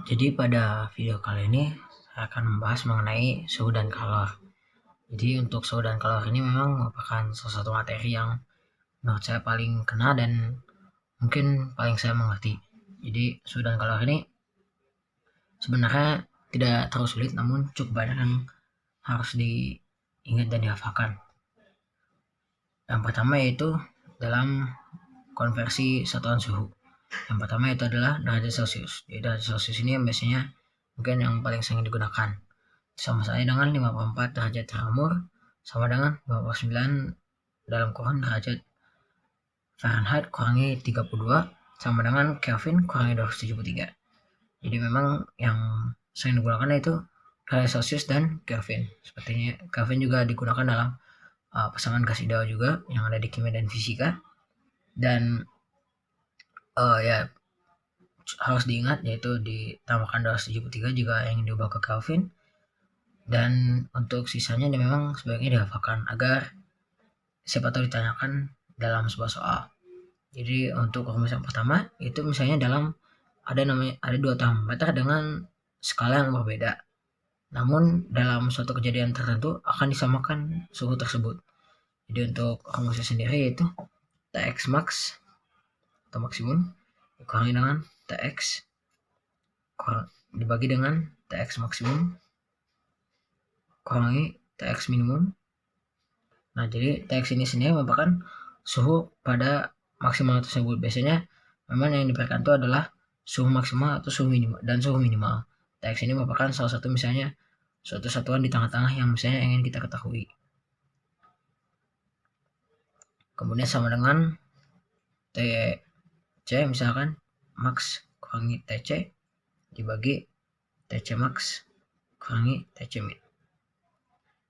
Jadi pada video kali ini saya akan membahas mengenai suhu dan kalor. Jadi untuk suhu dan kalor ini memang merupakan salah satu materi yang menurut saya paling kena dan mungkin paling saya mengerti. Jadi suhu dan kalor ini sebenarnya tidak terlalu sulit, namun cukup banyak yang harus diingat dan dihafalkan. Yang pertama yaitu dalam konversi satuan suhu. Yang pertama itu adalah derajat Celcius. Jadi derajat Celcius ini yang biasanya mungkin yang paling sering digunakan. Sama saja dengan 54 derajat Celcius sama dengan 59 dalam kurung derajat Fahrenheit kurangi 32 sama dengan Kelvin kurangi 273. Jadi memang yang sering digunakan itu derajat Celcius dan Kelvin. Sepertinya Kelvin juga digunakan dalam pasangan gas ideal juga yang ada di kimia dan fisika. Dan ya harus diingat yaitu ditambahkan 273 juga yang diubah ke Kelvin. Dan untuk sisanya memang sebaiknya dihafalkan agar siapa tahu ditanyakan dalam sebuah soal. Jadi untuk rumus yang pertama itu misalnya dalam ada dua termometer dengan skala yang berbeda. Namun dalam suatu kejadian tertentu akan disamakan suhu tersebut. Jadi untuk rumusnya sendiri yaitu Tx max atau maksimum dikurangi dengan Tx dibagi dengan Tx maksimum kurangi Tx minimum. Nah, jadi Tx ini sendiri merupakan suhu pada maksimal tersebut. Biasanya memang yang diberikan itu adalah suhu maksimal atau suhu minimal dan suhu minimal. Tx ini merupakan salah satu misalnya suatu satuan di tengah-tengah yang misalnya ingin kita ketahui. Kemudian sama dengan Tc misalkan max kurangi Tc dibagi Tc max kurangi Tc min.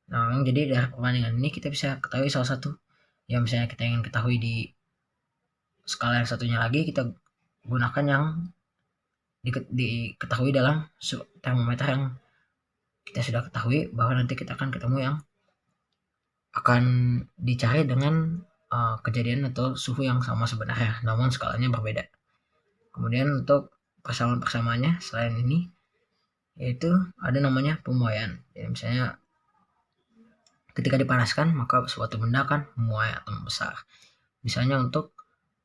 Nah, memang jadi dari perbandingan ini kita bisa ketahui salah satu yang misalnya kita ingin ketahui di skala yang satunya lagi, kita gunakan yang diketahui dalam termometer yang kita sudah ketahui, bahwa nanti kita akan ketemu yang akan dicari dengan kejadian atau suhu yang sama sebenarnya, namun skalanya berbeda. Kemudian untuk persamaan-persamaannya selain ini yaitu ada namanya pemuaian. Jadi misalnya ketika dipanaskan maka suatu benda akan memuai atau membesar. Misalnya untuk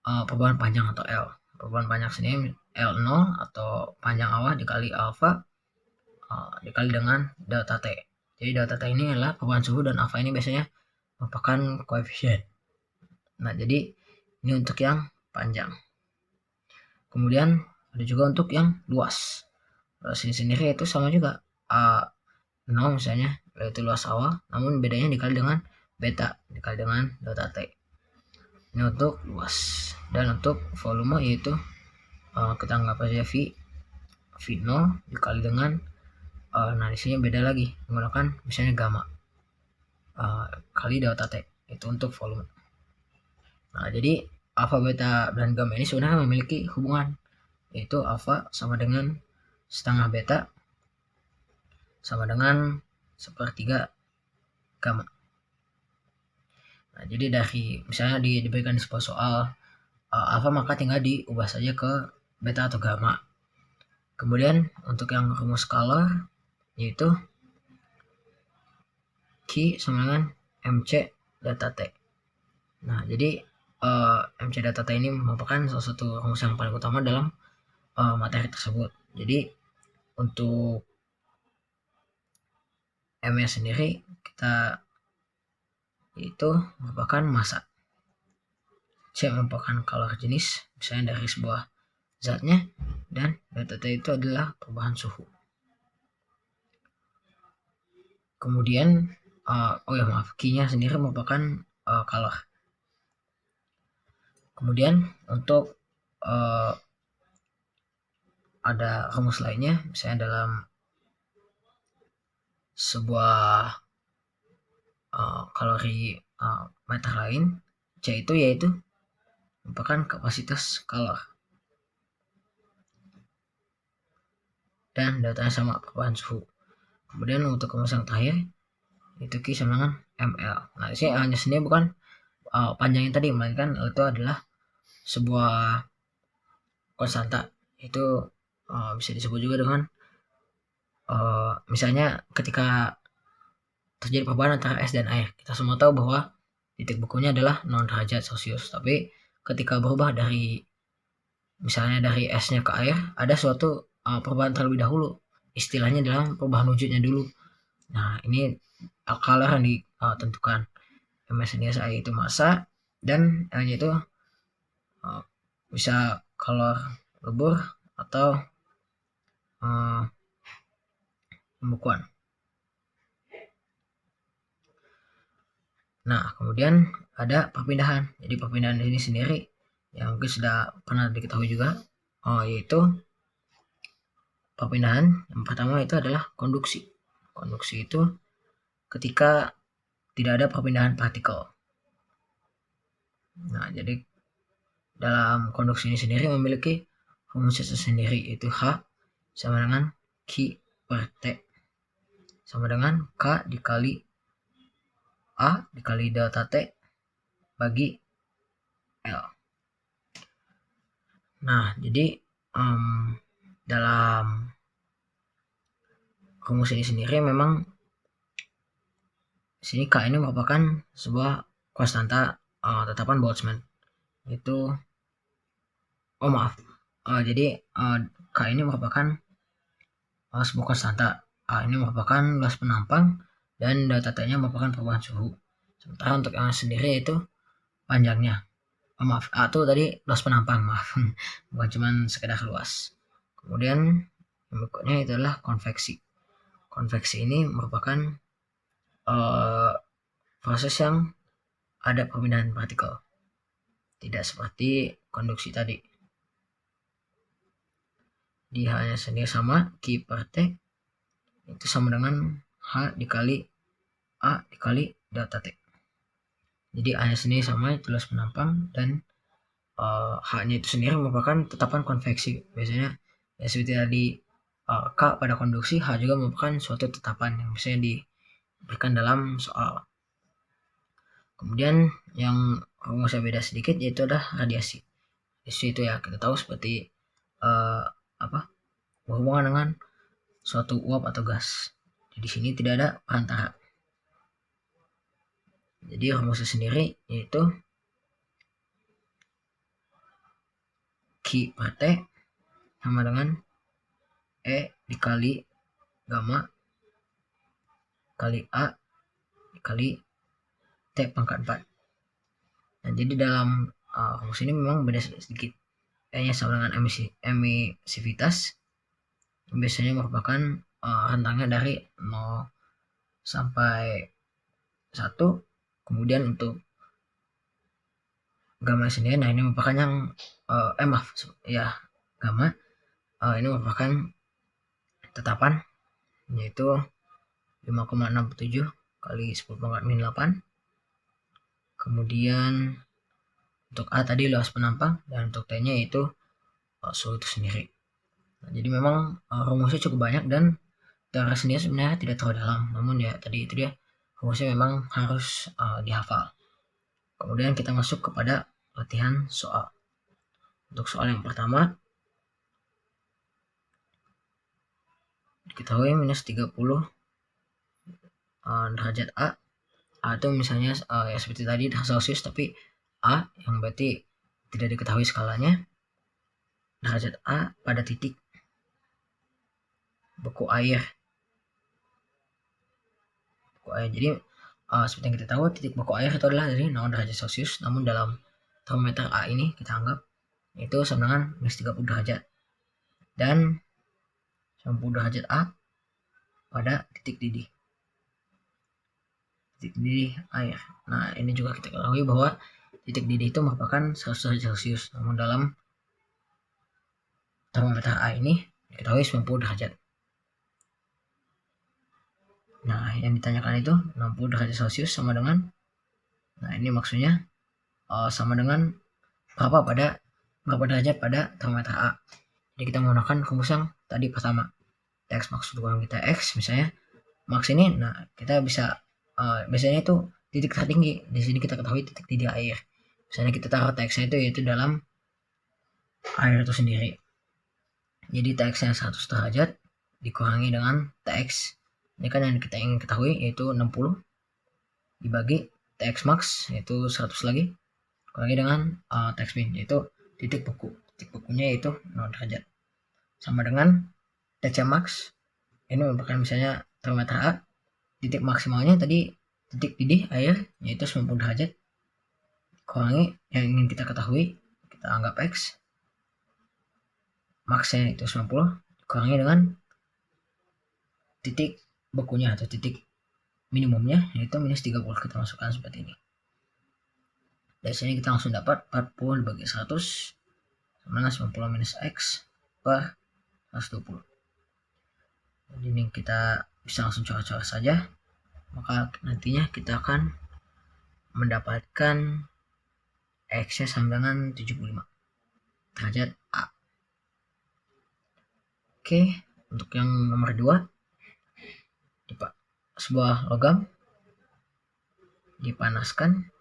perubahan panjang atau L. Perubahan panjang sendiri L0 atau panjang awal dikali alfa dikali dengan delta T. Jadi delta T ini adalah perubahan suhu dan alfa ini biasanya merupakan koefisien. Nah, jadi ini untuk yang panjang. Kemudian ada juga untuk yang luas. Luas ini sendiri itu sama juga 0 misalnya, yaitu luas awal, namun bedanya dikali dengan beta, dikali dengan delta T. Ini untuk luas. Dan untuk volume yaitu kita anggap aja V0 dikali dengan nah di sini beda lagi menggunakan misalnya gamma kali delta T, itu untuk volume. Nah, jadi alfa, beta, dan gamma ini sebenarnya memiliki hubungan, yaitu alfa sama dengan setengah beta sama dengan sepertiga gamma. Nah, jadi dari misalnya diberikan di sebuah soal alfa, maka tinggal diubah saja ke beta atau gamma. Kemudian untuk yang rumus scalar yaitu Q sama dengan MC delta T. Nah, jadi MC delta T ini merupakan salah satu rumus yang paling utama dalam materi tersebut. Jadi untuk M-nya sendiri kita itu merupakan massa. C merupakan kalor jenis misalnya dari sebuah zatnya, dan delta T itu adalah perubahan suhu. Kemudian Q-nya sendiri merupakan kalor. Kemudian untuk ada rumus lainnya misalnya dalam sebuah kalori meter lain, C itu yaitu merupakan kapasitas kalor, dan datanya sama perubahan suhu. Kemudian untuk rumus yang terakhir itu Q sama dengan ml. Nah, di sini hanya sendiri bukan panjangnya tadi, melainkan itu adalah sebuah konstanta, itu bisa disebut juga dengan misalnya ketika terjadi perubahan antara es dan air. Kita semua tahu bahwa titik bekunya adalah 0 derajat Celcius. Tapi ketika berubah dari misalnya dari esnya ke air, ada suatu perubahan terlebih dahulu. Istilahnya dalam perubahan wujudnya dulu. Nah, ini color yang ditentukan. Ms ini air itu massa dan L-nya itu bisa color lebur atau pembekuan. Nah, kemudian ada perpindahan. Jadi perpindahan ini sendiri yang mungkin sudah pernah diketahui juga, yaitu perpindahan yang pertama itu adalah konduksi. Konduksi itu ketika tidak ada perpindahan partikel. Nah, jadi dalam konduksi ini sendiri memiliki rumus tersendiri, yaitu H sama dengan Q per T sama dengan K dikali A dikali delta T bagi L. Nah, jadi dalam rumus ini sendiri memang sini K ini merupakan sebuah konstanta tetapan Boltzmann. Itu jadi K ini merupakan sebuah konstanta. A ini merupakan luas penampang dan delta T-nya merupakan perubahan suhu. Sementara untuk yang sendiri itu panjangnya. A itu tadi luas penampang, bukan cuma sekedar luas. Kemudian yang berikutnya itu adalah konveksi. Konveksi ini merupakan proses yang ada perpindahan partikel, tidak seperti konduksi tadi. Di H-nya sendiri sama, Q per T itu sama dengan H dikali A dikali delta T. Jadi A-nya sendiri sama, itu luas penampang, dan H-nya itu sendiri merupakan tetapan konveksi. Biasanya ya seperti tadi K pada konduksi, H juga merupakan suatu tetapan yang biasanya diberikan dalam soal. Kemudian yang rumusnya beda sedikit yaitu adalah radiasi. Radiasi itu ya kita tahu seperti berhubungan dengan suatu uap atau gas. Jadi di sini tidak ada perantara. Jadi rumusnya sendiri yaitu Q per T sama dengan E dikali gamma kali A dikali T pangkat 4. Nah, jadi dalam rumus ini memang beda sedikit. E-nya sama dengan emisivitas, biasanya merupakan rentangnya dari 0 sampai 1. Kemudian untuk gamma sendiri, nah ini merupakan yang gamma ini merupakan tetapan, yaitu 5,67 kali 10 pangkat min 8. Kemudian untuk A tadi luas penampang, dan untuk T-nya itu suhu itu sendiri. Nah, jadi memang rumusnya cukup banyak dan teori sendiri sebenarnya tidak terlalu dalam, namun ya tadi itu dia rumusnya memang harus dihafal. Kemudian kita masuk kepada latihan soal. Untuk soal yang pertama, diketahui minus 30 derajat A itu misalnya ya seperti tadi Celsius, tapi A yang berarti tidak diketahui skalanya. Derajat A pada titik beku air. Jadi seperti yang kita tahu, titik beku air itu adalah dari 0 derajat Celcius, namun dalam termometer A ini kita anggap itu sama dengan minus 30 derajat. Dan 90 derajat A pada titik didih. Titik didih air. Nah, ini juga kita ketahui bahwa titik didih itu merupakan 100 derajat Celcius, namun dalam termometer A ini diketahui 90 derajat. Nah, yang ditanyakan itu 60 derajat Celcius sama dengan, nah ini maksudnya sama dengan berapa derajat pada termometer A. Jadi kita menggunakan rumus yang tadi pertama. X maksud kita X misalnya. Max ini, nah kita bisa biasanya itu titik tertinggi. Di sini kita ketahui titik didih air. Misalnya kita taruh X-nya itu yaitu dalam air itu sendiri. Jadi TX-nya 100 derajat dikurangi dengan TX. Ini kan yang kita ingin ketahui yaitu 60 dibagi TX max yaitu 100 lagi kurangi dengan TX min yaitu titik beku. Titik bekunya yaitu 0 derajat. Sama dengan TC max. Ini merupakan misalnya termometer A. Titik maksimalnya tadi titik didih air yaitu 90 derajat. Kurangi yang ingin kita ketahui, kita anggap X. Maxnya itu 90 kurangi dengan titik bekunya atau titik minimumnya yaitu minus 30. Kita masukkan seperti ini. Dari sini kita langsung dapat 40 dibagi 100 sama dengan 90 minus X per 120. Jadi ini kita bisa langsung coret-coret saja. Maka nantinya kita akan mendapatkan X-nya sama dengan 75 derajat A. Oke, untuk yang nomor 2, sebuah logam dipanaskan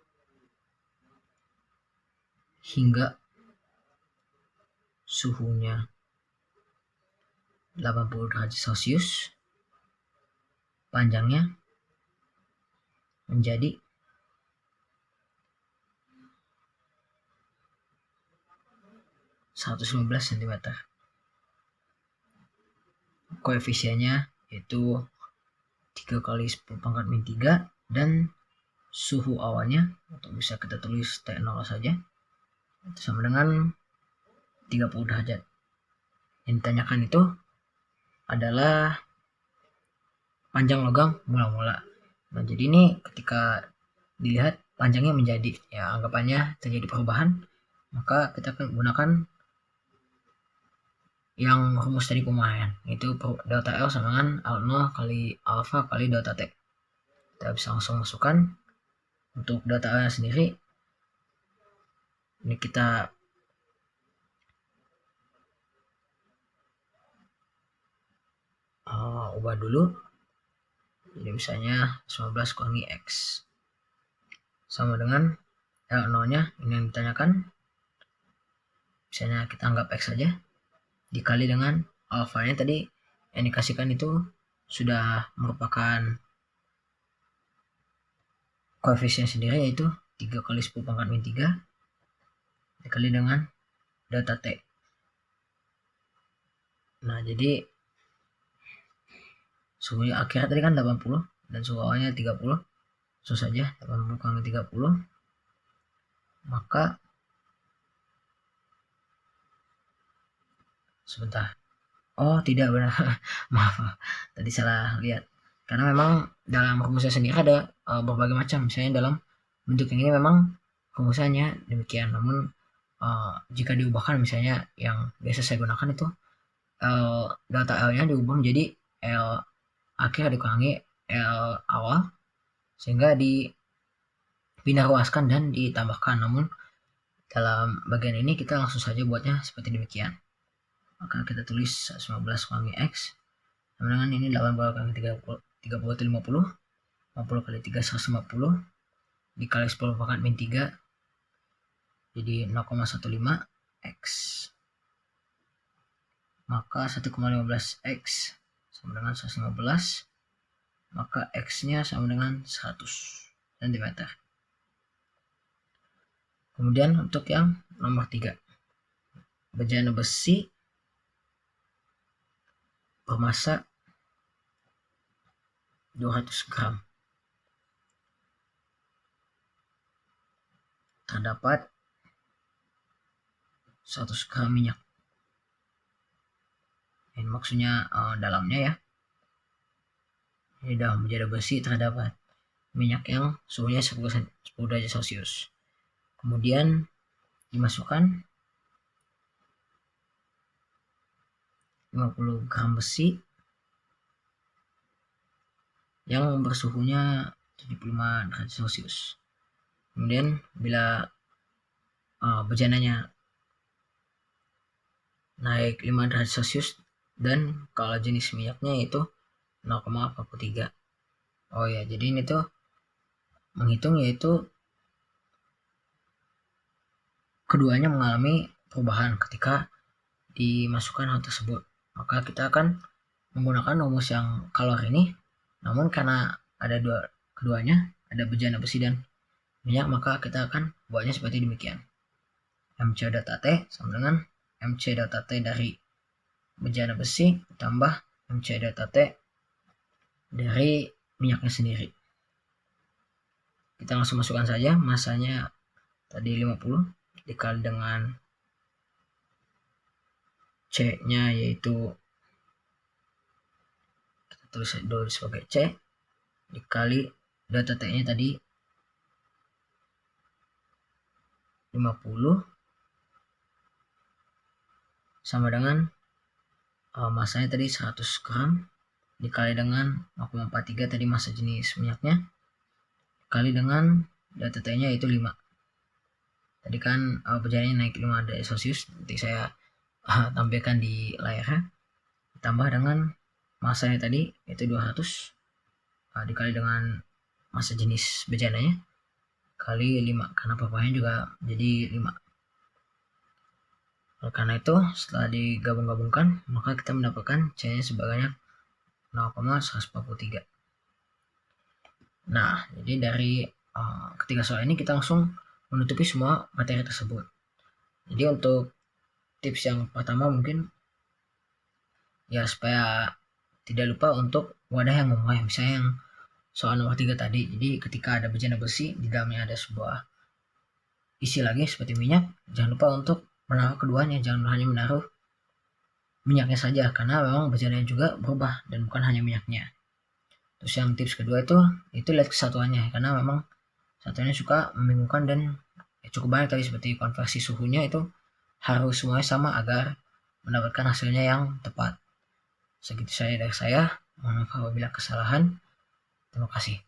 hingga suhunya 80 derajat Celcius, panjangnya menjadi 115 cm. Koefisiennya yaitu 3 kali 10 pangkat min 3 dan suhu awalnya atau bisa kita tulis T0 saja itu sama dengan 30 derajat. Yang ditanyakan itu adalah panjang logam mula-mula. Nah, jadi ini ketika dilihat panjangnya menjadi anggapannya terjadi perubahan, maka kita akan gunakan yang rumus tadi pemahaman, itu delta L sama dengan L0 kali alpha kali delta T. Kita bisa langsung masukkan. Untuk delta L sendiri ini kita ubah dulu. Jadi misalnya 19 kurangi X sama dengan L0 nya ini yang ditanyakan, misalnya kita anggap X saja, dikali dengan alfanya tadi yang dikasihkan itu sudah merupakan koefisien sendiri yaitu 3 kali 10 pangkat min 3 dikali dengan delta T. Nah, jadi suhu akhirnya tadi kan 80 dan suhu awalnya 30. Langsung saja 80 kali 30, maka sebentar. Oh, tidak benar. Maaf, tadi salah lihat. Karena memang dalam rumusnya sendiri ada berbagai macam. Misalnya dalam bentuk yang ini memang rumusannya demikian. Namun jika diubahkan misalnya yang biasa saya gunakan itu delta L-nya diubah menjadi L akhir dikurangi L awal sehingga dipindah ruaskan dan ditambahkan. Namun dalam bagian ini kita langsung saja buatnya seperti demikian. Maka kita tulis 19 kurangi X sama dengan ini 80 kali 30 itu 50, 50 kali 3 150 dikali 10 pangkat min 3 jadi 0,15 X, maka 1,15 X sama dengan 115, maka X nya sama dengan 100 cm. Kemudian untuk yang nomor 3, bejana besi bermasa 200 gram terdapat 100 gram minyak. Ini maksudnya dalamnya ya. Di dalam bejana besi terdapat minyak yang suhunya 10 derajat Celcius. Kemudian dimasukkan 50 gram besi yang bersuhunya 75 derajat Celcius. Kemudian bila bejananya naik 5 derajat Celcius dan kalau jenis minyaknya itu 0,43. Oh ya, jadi ini tuh menghitung yaitu keduanya mengalami perubahan ketika dimasukkan hal tersebut. Maka kita akan menggunakan rumus yang kalor ini, namun karena ada keduanya, ada bejana besi dan minyak, maka kita akan buatnya seperti demikian. MC delta T sama dengan MC delta T dari bejana besi tambah MC delta T dari minyaknya sendiri. Kita langsung masukkan saja, masanya tadi 50 dikali dengan C-nya yaitu kita tulis dulu sebagai C dikali delta T-nya tadi 50 sama dengan masanya tadi 100 gram dikali dengan 0,43 tadi massa jenis minyaknya dikali dengan delta T-nya yaitu 5. Tadi kan bejananya naik 5 derajat Celcius, nanti saya tampilkan di layarnya, ditambah dengan masanya tadi yaitu 200 dikali dengan massa jenis bejananya kali 5, karena papahnya juga jadi 5. Karena itu setelah digabung-gabungkan maka kita mendapatkan C-nya sebanyak 0,143. Nah, jadi dari ketiga soal ini kita langsung menutupi semua materi tersebut. Jadi untuk tips yang pertama mungkin ya supaya tidak lupa untuk wadah yang memuai, misalnya yang soal nomor 3 tadi. Jadi ketika ada bejana besi di dalamnya ada sebuah isi lagi seperti minyak, jangan lupa untuk menaruh keduanya, jangan hanya menaruh minyaknya saja, karena memang bejananya juga berubah dan bukan hanya minyaknya. Terus yang tips kedua itu lihat kesatuannya, karena memang satuannya suka membingungkan dan cukup banyak tadi, seperti konversi suhunya itu harus semuanya sama agar mendapatkan hasilnya yang tepat. Segitu saja dari saya. Mohon maaf apabila kesalahan. Terima kasih.